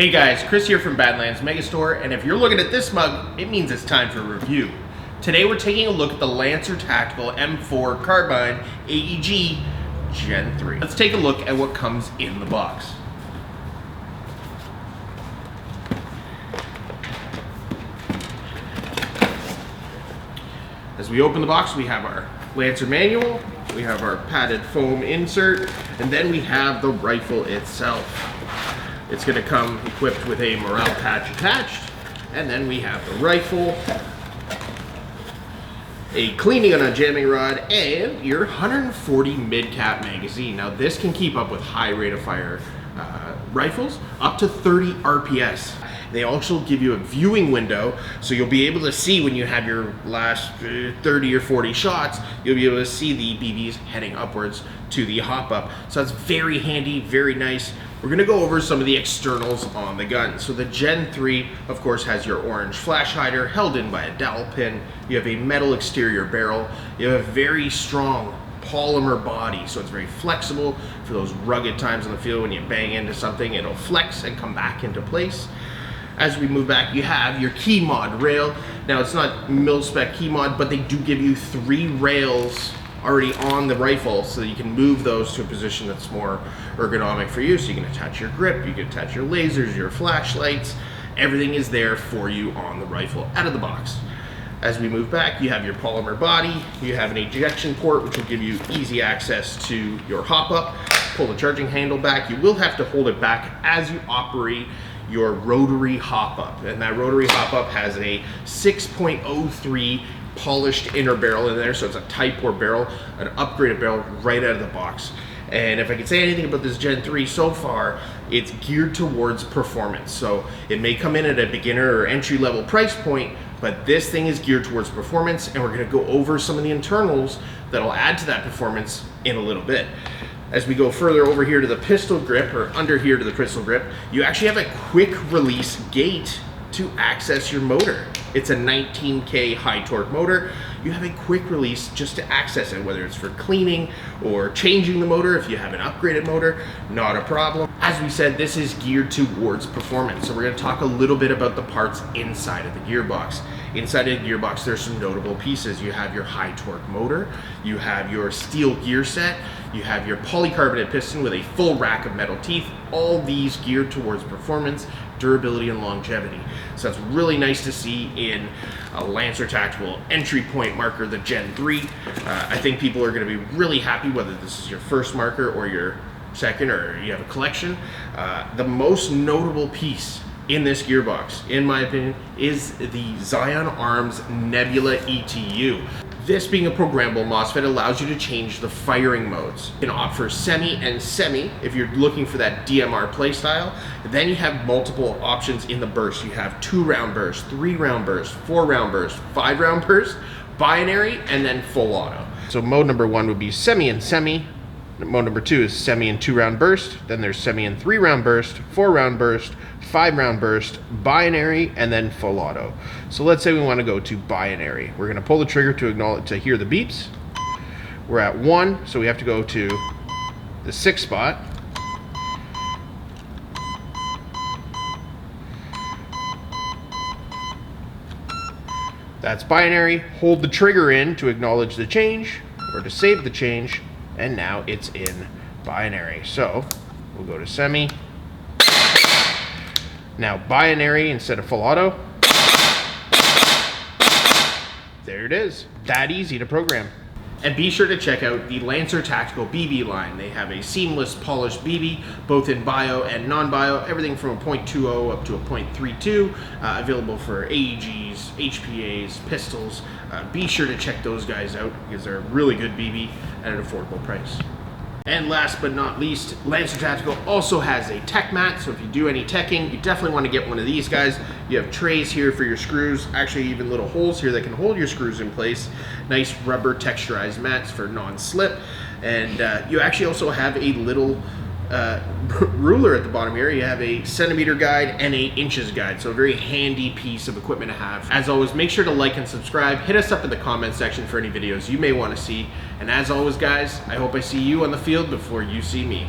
Hey guys, Chris here from Badlands Megastore, and if you're looking at this mug, it means it's time for a review. Today we're taking a look at the Lancer Tactical M4 Carbine AEG Gen 3. Let's take a look at what comes in the box. As we open the box, we have our Lancer manual, we have our padded foam insert, and then we have the rifle itself. It's going to come equipped with a morale patch attached, and then we have the rifle, a cleaning on a jamming rod, and your 140 mid-cap magazine. Now this can keep up with high rate of fire rifles, up to 30 RPS. They also give you a viewing window, so you'll be able to see when you have your last 30 or 40 shots, you'll be able to see the BBs heading upwards to the hop-up. So that's very handy, very nice. We're gonna go over some of the externals on the gun. So the Gen 3, of course, has your orange flash hider held in by a dowel pin. You have a metal exterior barrel. You have a very strong polymer body, so it's very flexible for those rugged times in the field when you bang into something, it'll flex and come back into place. As we move back, you have your Keymod Rail. Now it's not mil-spec Keymod, but they do give you 3 rails already on the rifle, so that you can move those to a position that's more ergonomic for you. So you can attach your grip, you can attach your lasers, your flashlights. Everything is there for you on the rifle out of the box. As we move back, you have your polymer body, you have an ejection port which will give you easy access to your hop-up. Pull the charging handle back. You will have to hold it back as you operate your rotary hop-up, and that rotary hop-up has a 6.03 polished inner barrel in there, so it's a Type 4 barrel, an upgraded barrel right out of the box. And if I can say anything about this Gen 3 so far, it's geared towards performance. So it may come in at a beginner or entry-level price point, but this thing is geared towards performance, and we're gonna go over some of the internals that'll add to that performance in a little bit. As we go further over here to the pistol grip, or under here to the pistol grip, you actually have a quick release gate to access your motor. It's a 19K high torque motor. You have a quick release just to access it, whether it's for cleaning or changing the motor. If you have an upgraded motor, not a problem. As we said, this is geared towards performance. So we're gonna talk a little bit about the parts inside of the gearbox. Inside of the gearbox, there's some notable pieces. You have your high torque motor, you have your steel gear set, you have your polycarbonate piston with a full rack of metal teeth, all these geared towards performance, durability, and longevity. So that's really nice to see in a Lancer Tactical entry point marker, the Gen 3. I think people are gonna be really happy whether this is your first marker or your second, or you have a collection. The most notable piece in this gearbox, in my opinion, is the Zion Arms Nebula ETU. This being a programmable MOSFET allows you to change the firing modes. You can opt for semi and semi if you're looking for that DMR playstyle. Then you have multiple options in the burst. You have 2-round burst, 3-round burst, 4-round burst, 5-round burst, binary, and then full auto. So mode number 1 would be semi and semi. Mode number 2 is semi and 2-round burst. Then there's semi and 3-round burst, 4-round burst, 5-round burst, binary, and then full auto. So let's say we want to go to binary. We're going to pull the trigger to hear the beeps. We're at 1, so we have to go to the 6 spot. That's binary. Hold the trigger in to acknowledge the change or to save the change, and now it's in binary. So we'll go to semi. Now binary instead of full auto. There it is. That easy to program. And be sure to check out the Lancer Tactical BB line. They have a seamless polished BB, both in bio and non-bio, everything from a .20 up to a .32, available for AEGs, HPAs, pistols. Be sure to check those guys out because they're a really good BB at an affordable price. And last but not least, Lancer Tactical also has a tech mat, so if you do any teching, you definitely want to get one of these guys. You have trays here for your screws, actually even little holes here that can hold your screws in place. Nice rubber texturized mats for non-slip. And you actually also have a little ruler at the bottom here. You have a centimeter guide and 8 inches guide, so a very handy piece of equipment to have. As always, make sure to like and subscribe. Hit us up in the comment section for any videos you may want to see. And as always, guys, I hope I see you on the field before you see me.